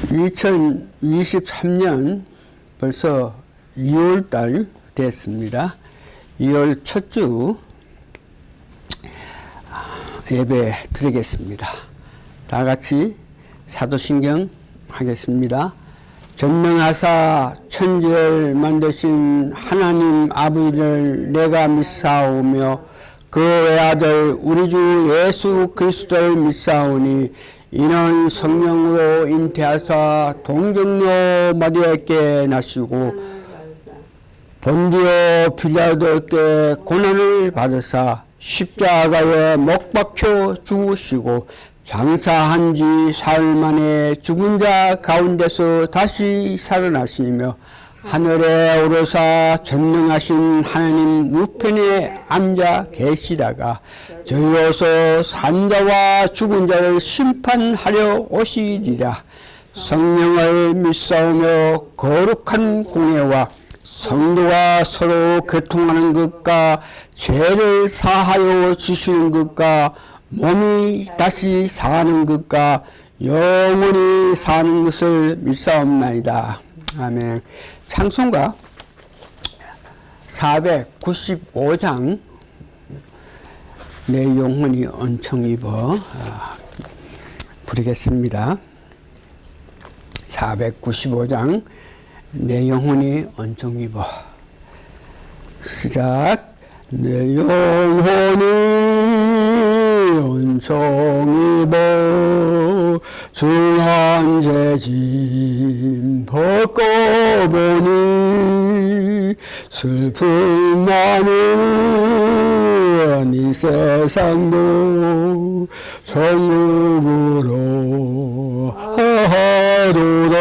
2023년 벌써 2월달 됐습니다. 2월 첫 주 예배 드리겠습니다. 다 같이 사도신경 하겠습니다. 전능하사 천지를 만드신 하나님 아버지를 내가 믿사오며 그 외아들 우리 주 예수 그리스도를 믿사오니 이는 성령으로 잉태하사 동정녀 마리아에게 나시고 본디오 빌라도에게 고난을 받으사 십자가에 못 박혀 죽으시고 장사한 지 사흘 만에 죽은 자 가운데서 다시 살아나시며 하늘에 오르사 전능하신 하나님 우편에 앉아 계시다가 저리로서 산자와 죽은 자를 심판하려 오시리라. 성령을 믿사오며 거룩한 공예와 성도가 서로 교통하는 것과 죄를 사하여 주시는 것과 몸이 다시 사는 것과 영원히 사는 것을 믿사옵나이다. 아멘. 찬송가 495장 내 영혼이 은총 입어 부르겠습니다. 495장 내 영혼이 은총 입어. 시작. 내 영혼이 은총 입어 중한 죄짐 벗고 보니 슬픔 많은 이 세상도 천국으로 하도다.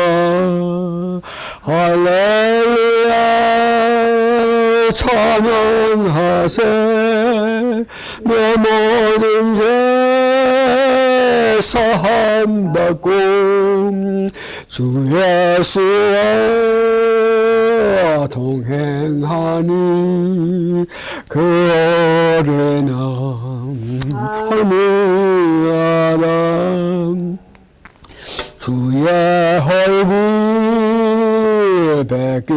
할렐루야 찬양하세. 내 모든 죄 사함받고 주 예수와 동행하니 그 어린 하늘나라. 주의 얼굴 뵙기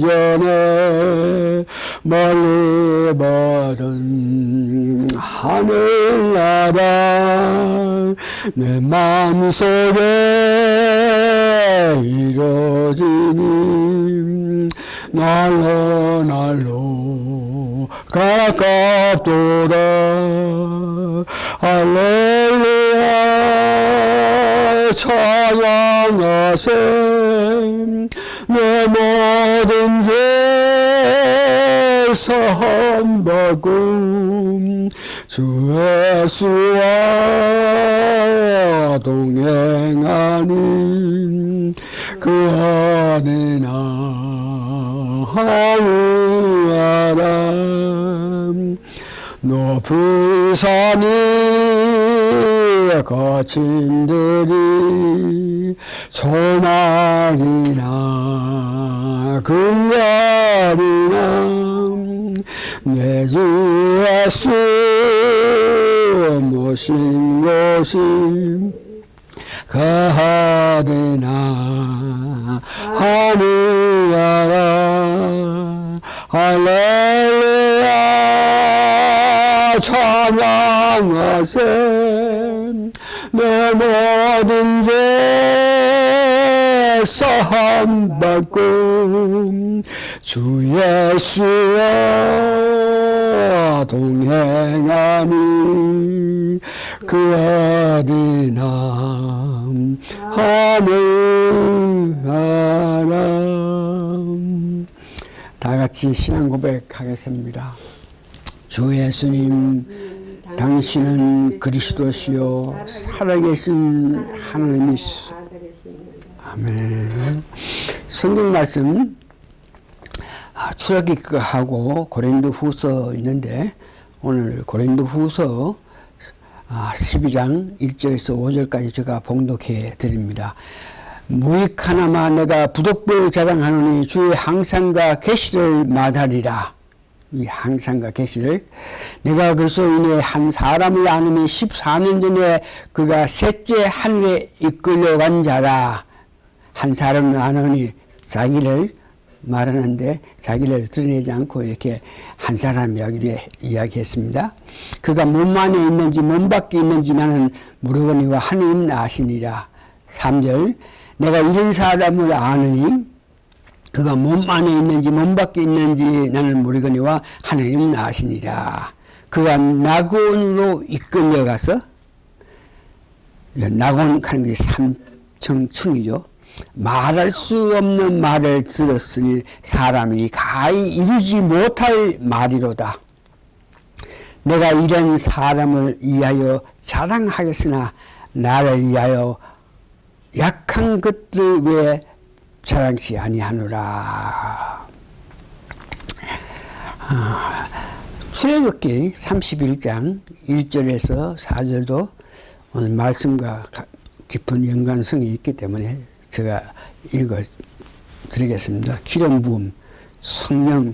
전에 멀리 받은 하늘나라. 내 마음속에 이루어지니 날로 날로 가깝도다. 할렐루야 찬양하세. 내 모든 죄 사함받고 주 예수와 동행하니 그 안에 나 하늘나라. 높은 산이 거친 들이 초막이나 금갈이나 내 주 예수 모신 곳이 가되나 하늘나라. 할렐루야 찬양하세. 내 모든 죄 사함받고 주 예수와 동행하니 그 어디나 하늘나라. 다 같이 신앙 고백하겠습니다. 주 예수님, 당신은 그리스도시요 살아계신 하나님이시오. 아멘. 성경 말씀 출애굽기하고 고린도후서 있는데 오늘 고린도후서 12장 1절에서 5절까지 제가 봉독해 드립니다. 무익하나마 내가 부득불 자랑하노니 주의 항상과 계시를 말하리라. 이 항상과 계시를 내가 그래서 이내 한 사람을 아느니 14년 전에 그가 셋째 하늘에 이끌려간 자라. 한 사람을 아느니 자기를 말하는데 자기를 드러내지 않고 이렇게 한 사람 이야기했습니다. 그가 몸 안에 있는지 몸 밖에 있는지 나는 모르거니와 하나님은 아시니라. 3절 내가 이런 사람을 아느니 그가 몸 안에 있는지 몸 밖에 있는지 나는 모르거니와 하나님은 아시니라. 그가 낙원으로 이끌려가서 낙원 하는 게 삼청충이죠. 말할 수 없는 말을 들었으니 사람이 가히 이루지 못할 말이로다. 내가 이런 사람을 위하여 자랑하겠으나 나를 위하여 약한 것들 왜 자랑치 아니하노라. 출애굽기 31장 1절에서 4절도 오늘 말씀과 깊은 연관성이 있기 때문에 제가 읽어 드리겠습니다. 기름 부음, 성령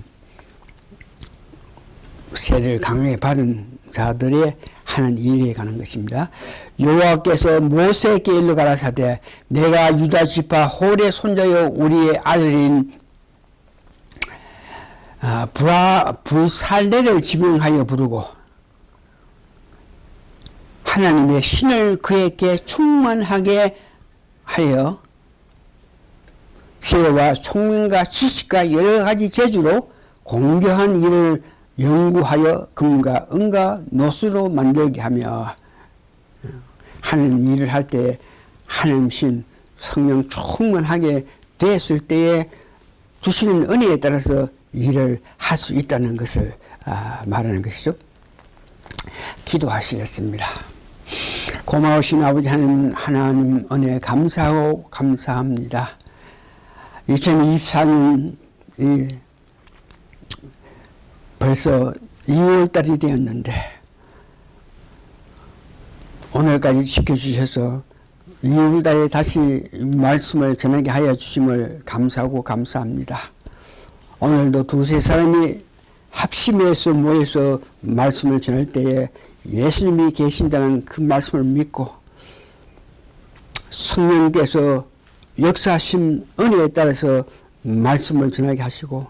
세례를 강하게 받은 자들의 하는 일에 관한 것입니다. 여호와께서 모세에게 일러 가라사대 내가 유다 지파 홀의 손자여 우리의 아들인 부살레를 지명하여 부르고 하나님의 신을 그에게 충만하게 하여 지혜와 총명과 지식과 여러 가지 재주로 공교한 일을 연구하여 금과 은과 노수로 만들게 하며 하는 일을 할 때 하나님 신 성령 충만하게 됐을 때에 주시는 은혜에 따라서 일을 할 수 있다는 것을 말하는 것이죠. 기도하시겠습니다. 고마우신 아버지 하나님 은혜 감사하고 감사합니다. 2024년 벌써 2월달이 되었는데 오늘까지 지켜주셔서 2월달에 다시 말씀을 전하게 하여 주심을 감사하고 감사합니다. 오늘도 두세 사람이 합심해서 모여서 말씀을 전할 때에 예수님이 계신다는 그 말씀을 믿고 성령께서 역사하신 은혜에 따라서 말씀을 전하게 하시고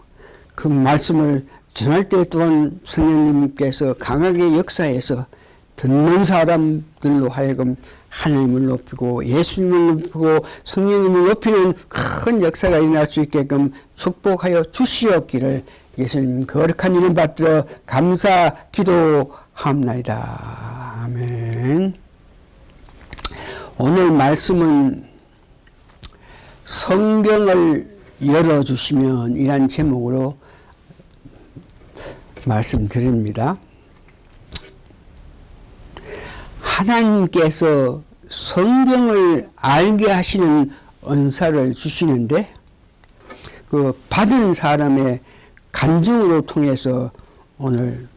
그 말씀을 전할 때 또한 성령님께서 강하게 역사해서 듣는 사람들로 하여금 하나님을 높이고 예수님을 높이고 성령님을 높이는 큰 역사가 일어날 수 있게끔 축복하여 주시옵기를 예수님 거룩한 이름 받들어 감사 기도합나이다. 아멘. 오늘 말씀은 성경을 열어주시면 이란 제목으로 말씀드립니다. 하나님께서 성경을 알게 하시는 은사를 주시는데 그 받은 사람의 간증으로 통해서 오늘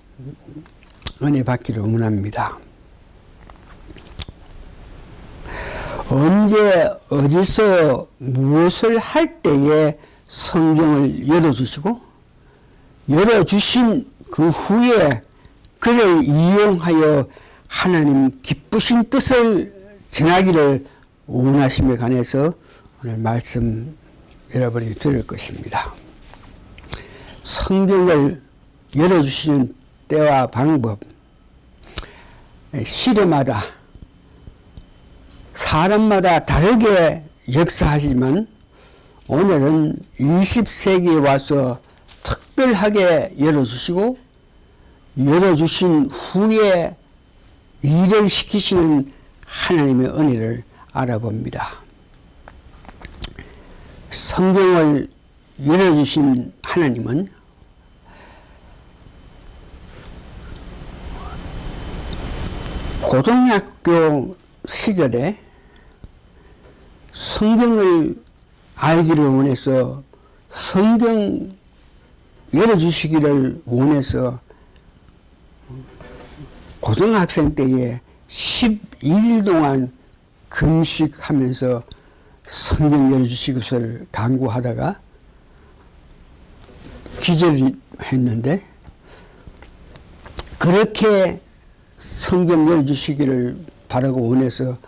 은혜 받기를 원합니다. 언제 어디서 무엇을 할 때에 성경을 열어주시고 열어주신 그 후에 그를 이용하여 하나님 기쁘신 뜻을 전하기를 원하심에 관해서 오늘 말씀 여러분이 들을 것입니다. 성경을 열어주시는 때와 방법, 시대마다 사람마다 다르게 역사하지만 오늘은 20세기에 와서 특별하게 열어주시고 열어주신 후에 일을 시키시는 하나님의 은혜를 알아봅니다. 성경을 열어주신 하나님은 고등학교 시절에 성경을 알기를 원해서 성경 열어주시기를 원해서 고등학생 때에 12일 동안 금식하면서 성경 열어주시기를 간구하다가 기절했는데 그렇게 성경 열어주시기를 바라고 원해서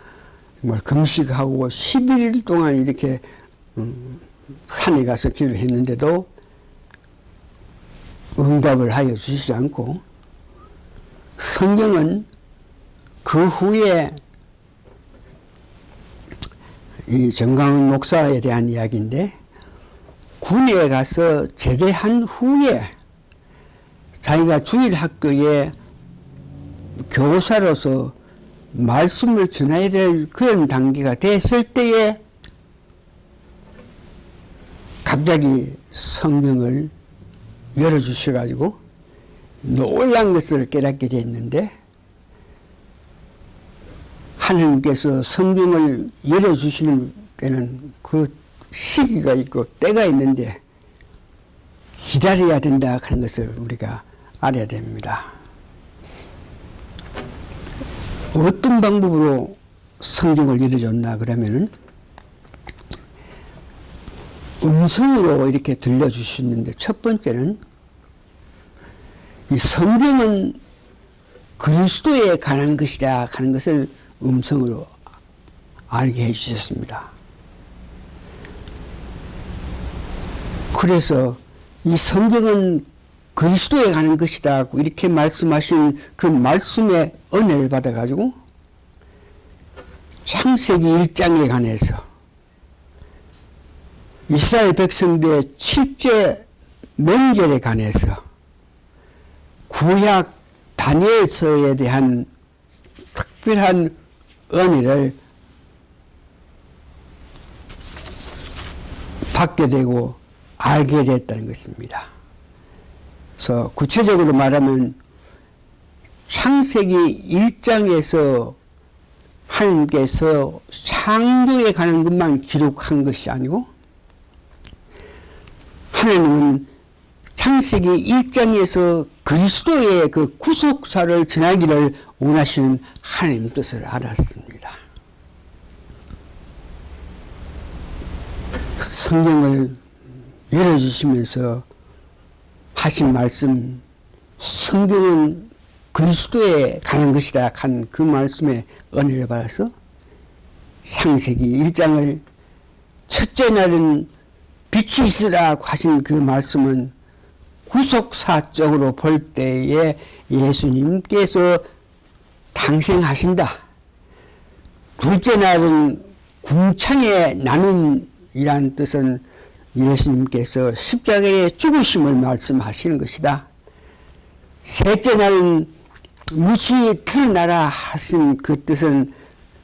정말 금식하고 11일 동안 이렇게 산에 가서 기도를 했는데도 응답을 하여 주시지 않고, 성경은 그 후에 이 정강훈 목사에 대한 이야기인데, 군에 가서 제대한 후에 자기가 주일학교에 교사로서 말씀을 전해야 될 그런 단계가 됐을 때에 갑자기 성경을 열어주셔가지고 놀란 것을 깨닫게 됐는데, 하나님께서 성경을 열어주시는 때는 그 시기가 있고 때가 있는데 기다려야 된다 하는 것을 우리가 알아야 됩니다. 어떤 방법으로 성경을 열어줬나 그러면은 음성으로 이렇게 들려주시는데, 첫 번째는 이 성경은 그리스도에 관한 것이다 하는 것을 음성으로 알게 해주셨습니다. 그래서 이 성경은 그리스도에 관한 것이다 이렇게 말씀하신 그 말씀의 은혜를 받아가지고 창세기 1장에 관해서 이스라엘 백성들의 7째 명절에 관해서 구약 다니엘서에 대한 특별한 은혜를 받게 되고 알게 됐다는 것입니다. 그래서 구체적으로 말하면 창세기 1장에서 하나님께서 창조에 관한 것만 기록한 것이 아니고, 하나님은 창세기 1장에서 그리스도의 그 구속사를 전하기를 원하시는 하나님 뜻을 알았습니다. 성경을 열어주시면서 하신 말씀, 성경은 그리스도에 가는 것이다 한 그 말씀에 은혜를 받아서 창세기 1장을 첫째 날은 빛이 있으라 하신 그 말씀은 구속사적으로 볼 때에 예수님께서 탄생하신다. 둘째 날은 궁창의 나눔이란 뜻은 예수님께서 십자가의 죽으심을 말씀하시는 것이다. 셋째 날은 무시 드러나라 하신 그 뜻은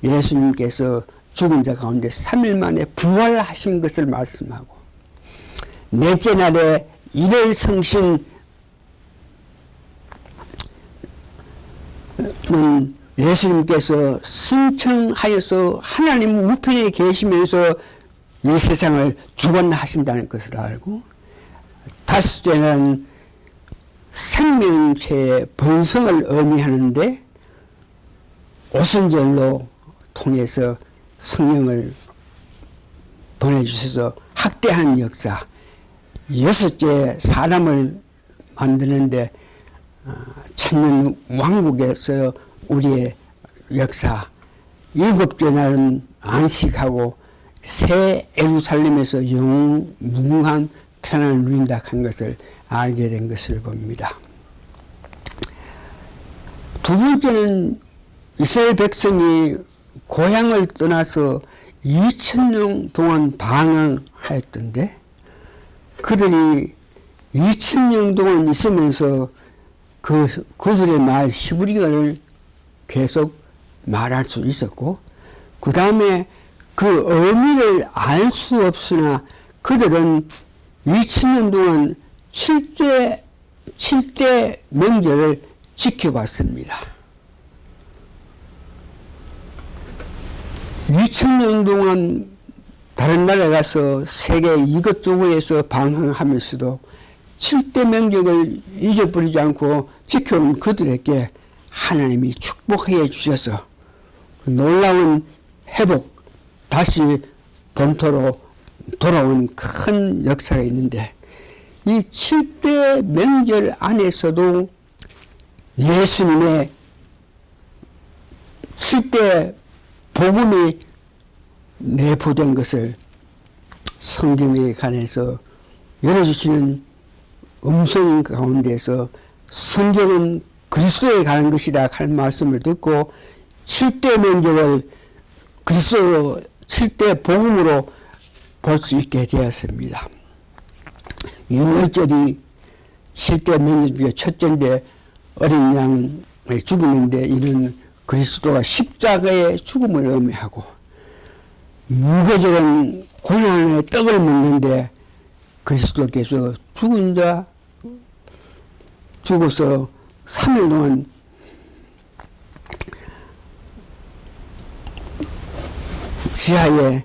예수님께서 죽은 자 가운데 3일 만에 부활하신 것을 말씀하고, 넷째 날에 일월 성신은 예수님께서 승천하여서 하나님 우편에 계시면서 이 세상을 주관하신다는 것을 알고, 다섯째 날은 생명체의 번성을 의미하는데 오순절로 통해서 성령을 보내주셔서 학대한 역사, 여섯째 사람을 만드는데 천년 왕국에서 우리의 역사, 일곱째 날은 안식하고 새 예루살렘에서 영무궁한 편안을 누린다 한 것을 알게 된 것을 봅니다. 두 번째는 이스라엘 백성이 고향을 떠나서 2000년 동안 방황하였던데, 그들이 2000년 동안 있으면서 그들의 말 히브리어를 계속 말할 수 있었고, 그 다음에 그 의미를 알 수 없으나 그들은 2000년 동안 7대 명절을 지켜왔습니다. 2000년 동안 다른 나라에 가서 세계 이것저것에서 방황하면서도 7대 명절을 잊어버리지 않고 지켜온 그들에게 하나님이 축복해 주셔서 놀라운 회복, 다시 본토로 돌아온 큰 역사가 있는데, 이 7대 명절 안에서도 예수님의 7대 복음이 내포된 것을 성경에 관해서 열어주시는 음성 가운데서 성경은 그리스도에 관한 것이다 하는 말씀을 듣고 7대 면접을 그리스도 7대 복음으로 볼 수 있게 되었습니다. 6월절이 7대 면접 중에 첫째인데 어린 양의 죽음인데 이는 그리스도가 십자가의 죽음을 의미하고 무거저런 고난의 떡을 먹는데 그리스도께서 죽은 자 죽어서 3일 동안 지하에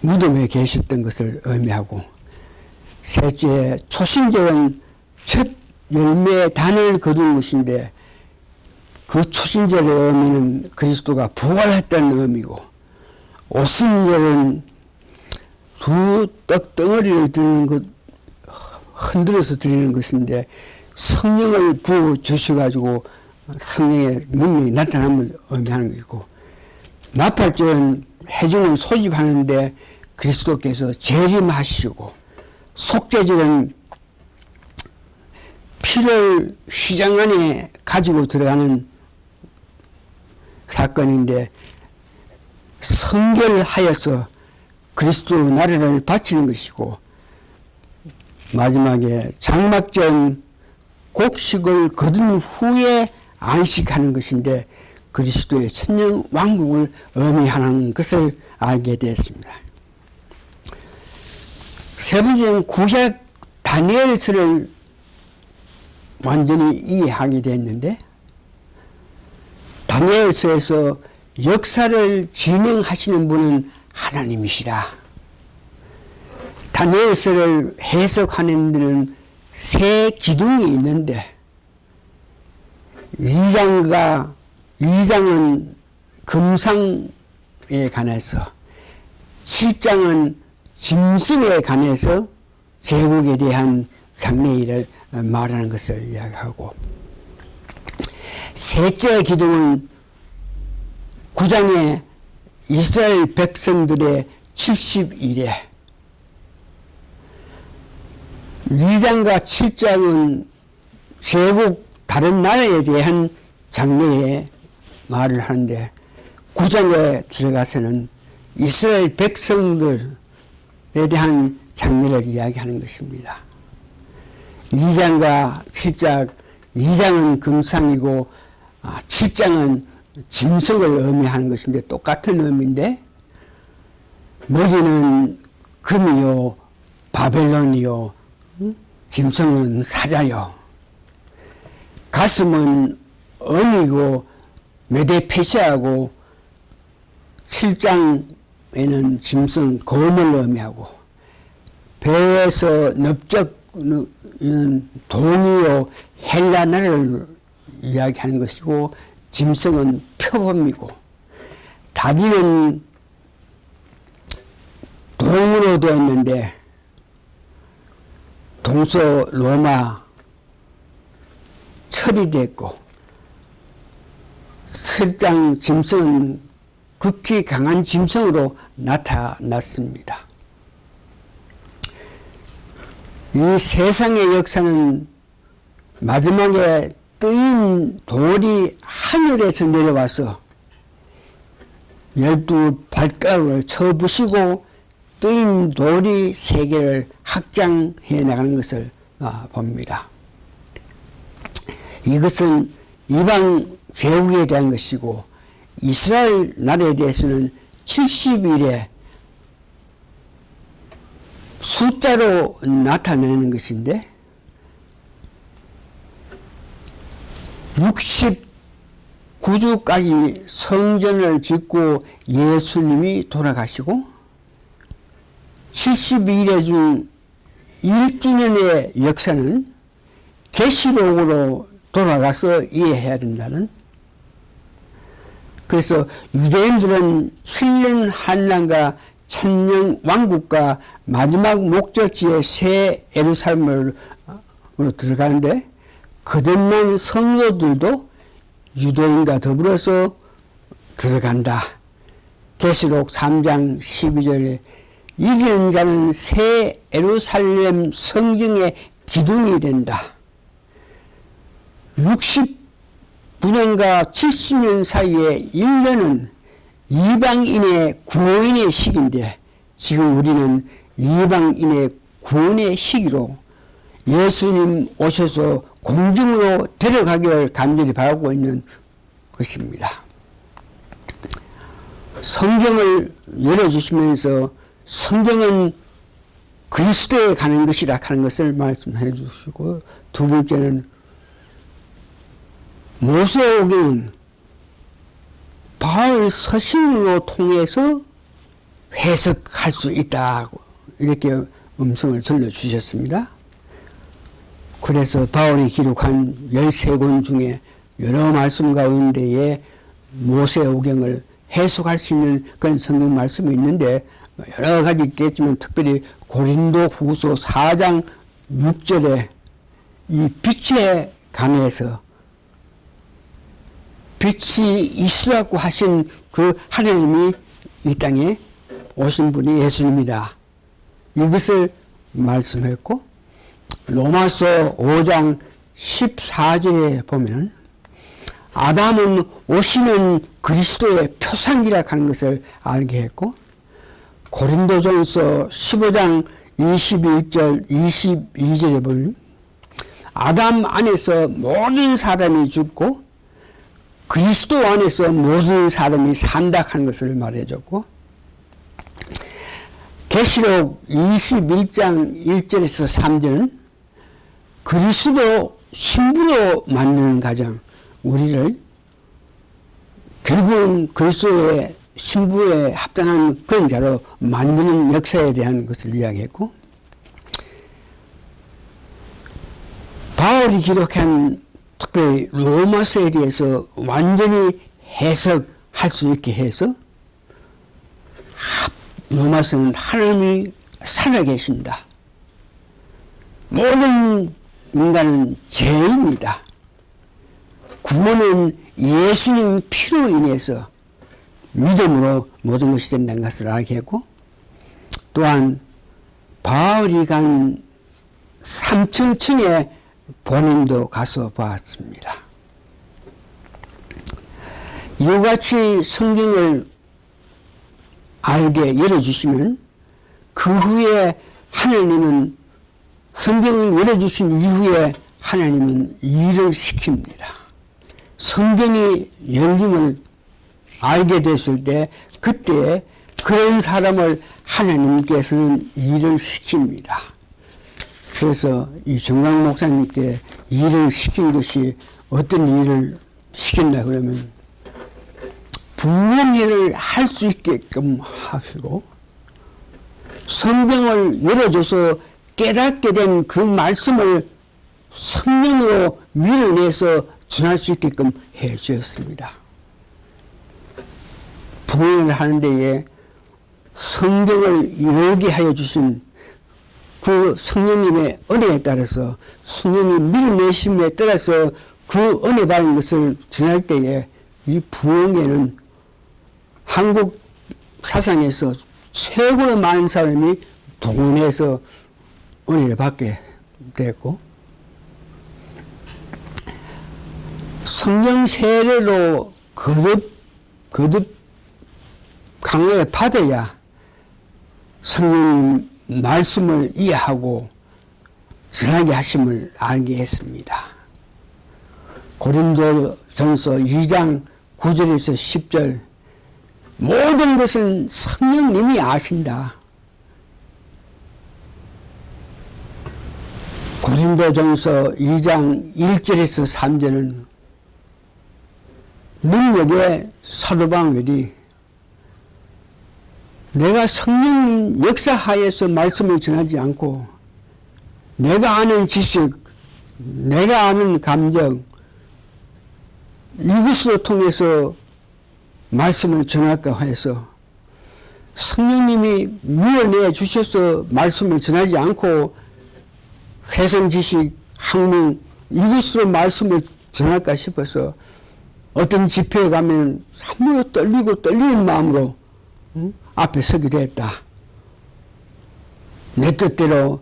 무덤에 계셨던 것을 의미하고 셋째 초신절은 첫 열매의 단을 거둔 것인데 그 초신절의 의미는 그리스도가 부활했다는 의미고 오순절은 두 떡덩어리를 드리는 것 흔들어서 드리는 것인데 성령을 부어 주셔가지고 성령의 능력이 나타남을 의미하는 것이고 나팔절은 회중을 소집하는데 그리스도께서 재림하시고 속죄절은 피를 휘장 안에 가지고 들어가는 사건인데 성결하여서 그리스도 나라를 바치는 것이고 마지막에 장막전 곡식을 거둔 후에 안식하는 것인데 그리스도의 천년 왕국을 의미하는 것을 알게 되었습니다. 세 번째는 구약 다니엘서를 완전히 이해하게 되었는데 다니엘서에서 역사를 진행하시는 분은 하나님이시라. 다니엘서를 해석하는 데는 세 기둥이 있는데 2장은 금상에 관해서 7장은 짐승에 관해서 제국에 대한 장래일을 말하는 것을 이야기하고 셋째 기둥은 9장에 이스라엘 백성들의 70일에 2장과 7장은 제국 다른 나라에 대한 장래에 말을 하는데 9장에 들어가서는 이스라엘 백성들에 대한 장래를 이야기하는 것입니다. 2장과 7장, 2장은 금상이고 7장은 짐승을 의미하는 것인데 똑같은 의미인데 머리는 금이요 바벨론이요 짐승은 사자요 가슴은 은이고 메데페시아고 7장에는 짐승 검을 의미하고 배에서 넓적는 동이요 헬라 나라를 이야기하는 것이고 짐승은 표범이고 다리는 동으로 되었는데 동서 로마 철이 됐고 7장 짐승은 극히 강한 짐승으로 나타났습니다. 이 세상의 역사는 마지막에 뜨인 돌이 하늘에서 내려와서 12발가락을 쳐부시고 뜨인 돌이 세계를 확장해 나가는 것을 봅니다. 이것은 이방 제국에 대한 것이고 이스라엘 나라에 대해서는 70일에 숫자로 나타내는 것인데 69주까지 성전을 짓고 예수님이 돌아가시고 72일에 준 1주년의 역사는 계시록으로 돌아가서 이해해야 된다는. 그래서 유대인들은 7년 환난과 천년 왕국과 마지막 목적지의 새 예루살렘으로 들어가는데 거듭난 성도들도 유대인과 더불어서 들어간다. 계시록 3장 12절에 이기는 자는 새 예루살렘 성경의 기둥이 된다. 69년과 70년 사이에 1년은 이방인의 구원의 시기인데 지금 우리는 이방인의 구원의 시기로 예수님 오셔서 공중으로 데려가기를 간절히 바라고 있는 것입니다. 성경을 열어주시면서 성경은 그리스도에 가는 것이라 하는 것을 말씀해 주시고, 두 번째는 모세오경은 바울 서신으로 통해서 해석할 수 있다고 이렇게 음성을 들려주셨습니다. 그래서 바울이 기록한 13권 중에 여러 말씀 가운데에 모세오경을 해석할 수 있는 그런 성경 말씀이 있는데 여러 가지 있겠지만 특별히 고린도 후서 4장 6절에 이 빛에 관해서 빛이 있으라고 하신 그 하나님이 이 땅에 오신 분이 예수님이다. 이것을 말씀했고, 로마서 5장 14절에 보면 아담은 오시는 그리스도의 표상이라 하는 것을 알게 했고, 고린도전서 15장 21절 22절에 보면 아담 안에서 모든 사람이 죽고 그리스도 안에서 모든 사람이 산다 하는 것을 말해줬고, 계시록 21장 1절에서 3절은 그리스도 신부로 만드는 가정, 우리를 결국은 그리스도의 신부에 합당한 그런 자로 만드는 역사에 대한 것을 이야기했고, 바울이 기록한 특별히 로마서에 대해서 완전히 해석할 수 있게 해서 로마서는 하나님이 살아계신다. 모든 인간은 죄인이다. 구원은 예수님 피로 인해서 믿음으로 모든 것이 된다는 것을 알게 했고, 또한 바울이 간 삼천층의 본인도 가서 보았습니다. 이와 같이 성경을 알게 열어주시면 그 후에 하나님은 성경을 열어주신 이후에 하나님은 일을 시킵니다. 성경이 열림을 알게 됐을 때 그때 그런 사람을 하나님께서는 일을 시킵니다. 그래서 이 정강 목사님께 일을 시킨 것이 어떤 일을 시킨다 그러면 부흥회를 할 수 있게끔 하시고 성경을 열어줘서 깨닫게 된 그 말씀을 성령으로 밀어내서 전할 수 있게끔 해 주셨습니다. 부흥회를 하는 데에 성경을 열게 하여 주신 그 성령님의 은혜에 따라서 성령이 밀어내심에 따라서 그 은혜 받은 것을 전할 때에 이 부흥회는 한국 사상에서 최고로 많은 사람이 동원해서 은혜를 받게 됐고, 성령 세례로 거듭 강력을 받아야 성령님 말씀을 이해하고 전하게 하심을 알게 했습니다. 고린도전서 2장 9절에서 10절 모든 것은 성령님이 아신다. 고린도전서 2장 1절에서 3절은 능력의 사도 바울이 내가 성령 역사하에서 말씀을 전하지 않고 내가 아는 지식, 내가 아는 감정 이것으로 통해서 말씀을 전할까 해서 성령님이 밀어내 주셔서 말씀을 전하지 않고 세상 지식, 학문 이것으로 말씀을 전할까 싶어서 어떤 집회에 가면 사뭇 떨리고 떨리는 마음으로 앞에 서게 됐다. 내 뜻대로,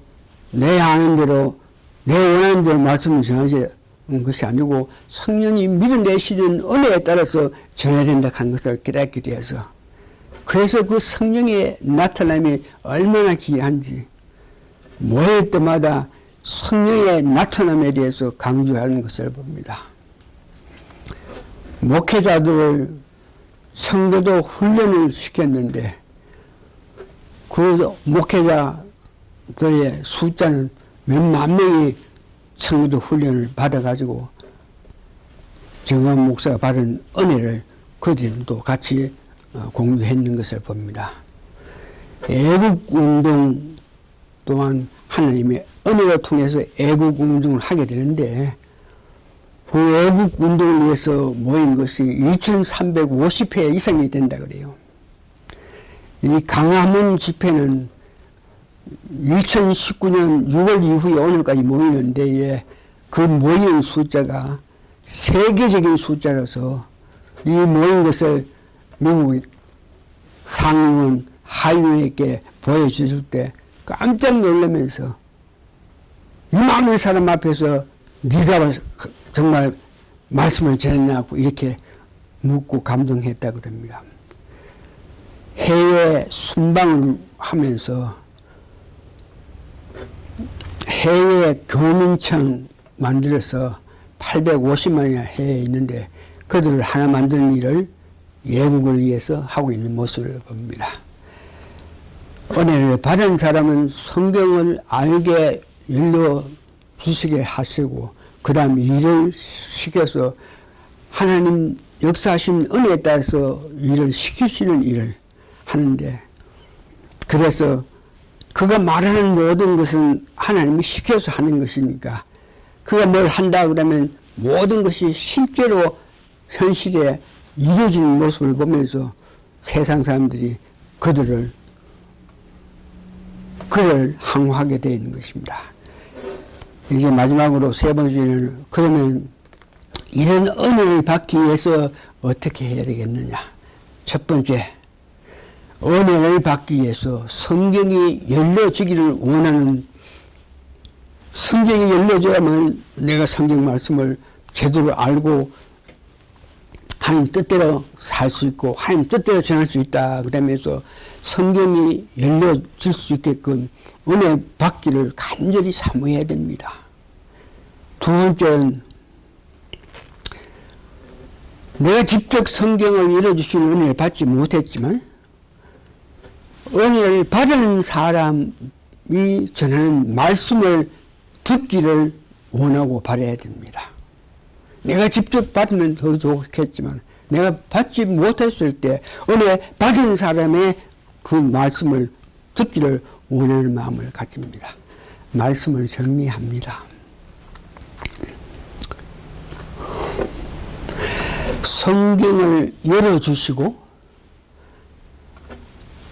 내 아는 대로, 내 원하는 대로 말씀을 전하지 것이 아니고 성령이 밀어내시는 은혜에 따라서 전해야 된다 하는 것을 깨닫게 되어서, 그래서 그 성령의 나타남이 얼마나 귀한지 모일 때마다 성령의 나타남에 대해서 강조하는 것을 봅니다. 목회자들을 성도도 훈련을 시켰는데 그 목회자들의 숫자는 몇만 명이 성도 훈련을 받아가지고 정원 목사가 받은 은혜를 그들도 같이 공유했는 것을 봅니다. 애국운동 또한 하나님의 은혜를 통해서 애국운동을 하게 되는데, 그 애국운동을 위해서 모인 것이 2350회 이상이 된다 그래요. 이 강화문 집회는 2019년 6월 이후에 오늘까지 모이는 데에 그 모이는 숫자가 세계적인 숫자라서 이 모인 것을 미국 상임원 하위원에게 보여주실 때 깜짝 놀라면서 이 많은 사람 앞에서 네가 정말 말씀을 전했냐고 이렇게 묻고 감동했다고 합니다. 해외 순방을 하면서 해외 교민청 만들어서 850만이 해외에 있는데 그들을 하나 만드는 일을 예국을 위해서 하고 있는 모습을 봅니다. 은혜를 받은 사람은 성경을 알게 일러 주시게 하시고 그 다음 일을 시켜서 하나님 역사하신 은혜에 따라서 일을 시키시는 일을 하는데, 그래서 그가 말하는 모든 것은 하나님이 시켜서 하는 것이니까 그가 뭘 한다 그러면 모든 것이 실제로 현실에 이루어지는 모습을 보면서 세상 사람들이 그를 항호하게 되어 있는 것입니다. 이제 마지막으로 세 번째는, 그러면 이런 은혜를 받기 위해서 어떻게 해야 되겠느냐. 첫 번째, 은혜를 받기 위해서 성경이 열려지기를 원하는, 성경이 열려져야만 내가 성경 말씀을 제대로 알고 하나님 뜻대로 살 수 있고 하나님 뜻대로 전할 수 있다. 그러면서 성경이 열려질 수 있게끔 은혜 받기를 간절히 사모해야 됩니다. 두 번째는 내가 직접 성경을 열어주시는 은혜를 받지 못했지만 은혜를 받은 사람이 전하는 말씀을 듣기를 원하고 바라야 됩니다. 내가 직접 받으면 더 좋겠지만 내가 받지 못했을 때 은혜 받은 사람의 그 말씀을 듣기를 원하는 마음을 가집니다. 말씀을 정리합니다. 성경을 열어주시고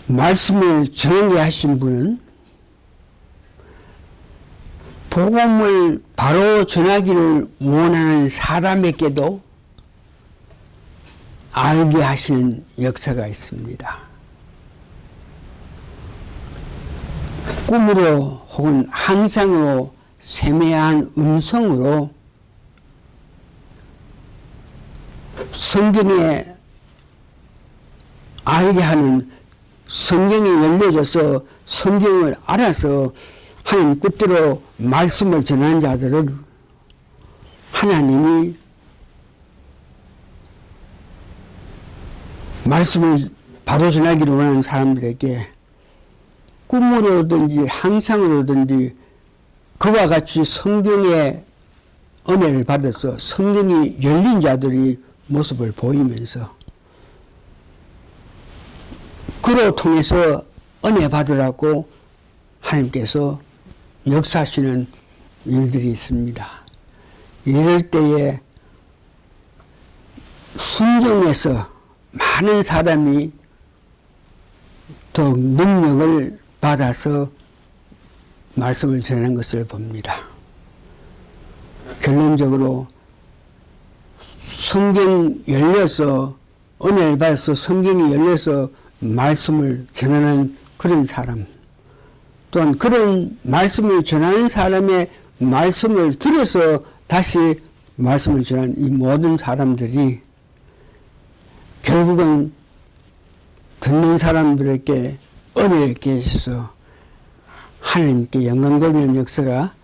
말씀을 전하게 하신 분은 복음을 바로 전하기를 원하는 사람에게도 알게 하시는 역사가 있습니다. 꿈으로 혹은 환상으로 세미한 음성으로 성경에 알게 하는, 성경이 열려져서 성경을 알아서 하나님 뜻대로 말씀을 전하는 자들을 하나님이 말씀을 바로 전하기를 원하는 사람들에게 꿈으로든지 항상으로든지 그와 같이 성경의 은혜를 받아서 성경이 열린 자들이 모습을 보이면서 그로 통해서 은혜 받으라고 하나님께서 역사하시는 일들이 있습니다. 이럴 때에 순종해서 많은 사람이 더 능력을 받아서 말씀을 전하는 것을 봅니다. 결론적으로 성경 열려서 은혜를 받아서 성경이 열려서 말씀을 전하는 그런 사람, 또한 그런 말씀을 전하는 사람의 말씀을 들어서 다시 말씀을 전하는 이 모든 사람들이 결국은 듣는 사람들에게 은혜를 깨주셔서 하나님께 영광 돌리는 역사가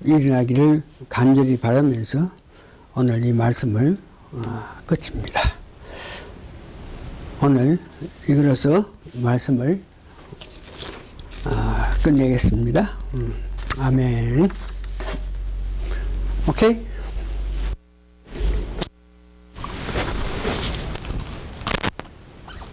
일어나기를 간절히 바라면서 오늘 이 말씀을 끝입니다. 오늘 이거로서 말씀을 끝내겠습니다. 아멘. 오케이?